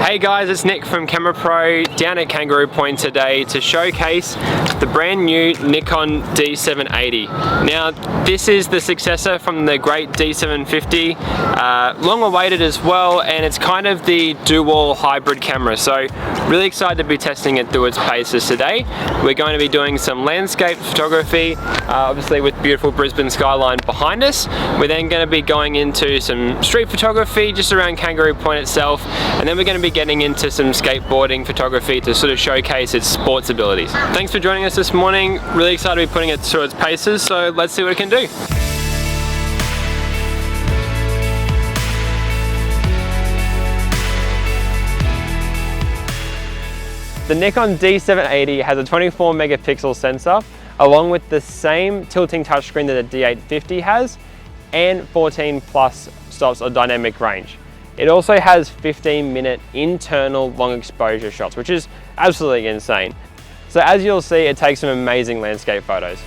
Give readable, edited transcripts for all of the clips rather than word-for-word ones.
Hey guys, it's Nick from CameraPro down at Kangaroo Point today to showcase the brand new Nikon D780. Now this is the successor from the great D750, long awaited as well, and it's kind of the dual hybrid camera, so really excited to be testing it through its paces today. We're going to be doing some landscape photography, obviously with beautiful Brisbane skyline behind us. We're then going to be going into some street photography just around Kangaroo Point itself, and then we're going to be getting into some skateboarding photography to sort of showcase its sports abilities. Thanks for joining us this morning. Really excited to be putting it through its paces, so let's see what it can do. The Nikon D780 has a 24 megapixel sensor along with the same tilting touchscreen that the D850 has and 14 plus stops of dynamic range. It also has 15-minute internal long exposure shots, which is absolutely insane. So as you'll see, it takes some amazing landscape photos.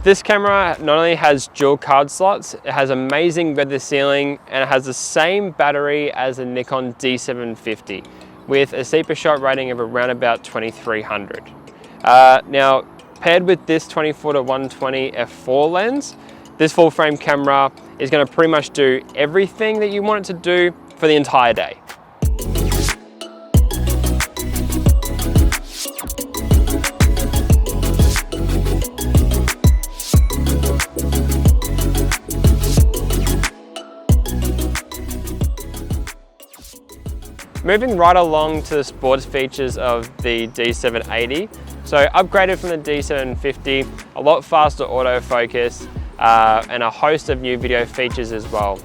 This camera not only has dual card slots, it has amazing weather sealing, and it has the same battery as the Nikon D750 with a CP shot rating of around about 2300. Now, paired with this 24-120 f4 lens, this full frame camera is going to pretty much do everything that you want it to do for the entire day. Moving right along to the sports features of the D780. So upgraded from the D750, a lot faster autofocus, and a host of new video features as well.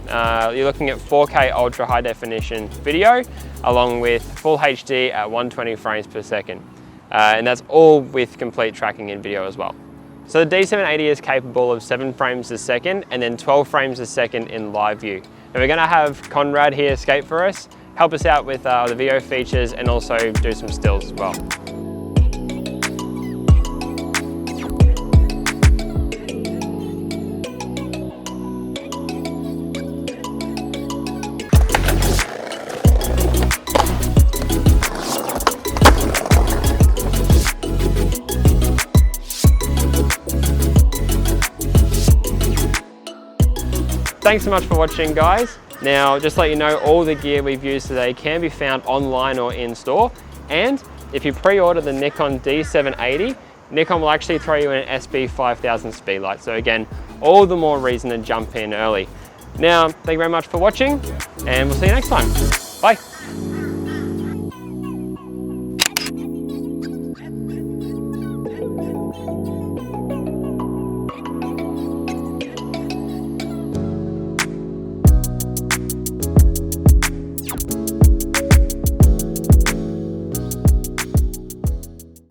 You're looking at 4K ultra high definition video, along with full HD at 120 frames per second. And that's all with complete tracking in video as well. So the D780 is capable of 7 frames a second and then 12 frames a second in live view. Now we're gonna have Conrad here skate for us, help us out with the video features and also do some stills as well. Thanks so much for watching, guys. Now, just to let you know, all the gear we've used today can be found online or in store. And if you pre-order the Nikon D780, Nikon will actually throw you an SB5000 Speedlight. So again, all the more reason to jump in early. Now, thank you very much for watching, and we'll see you next time. Bye.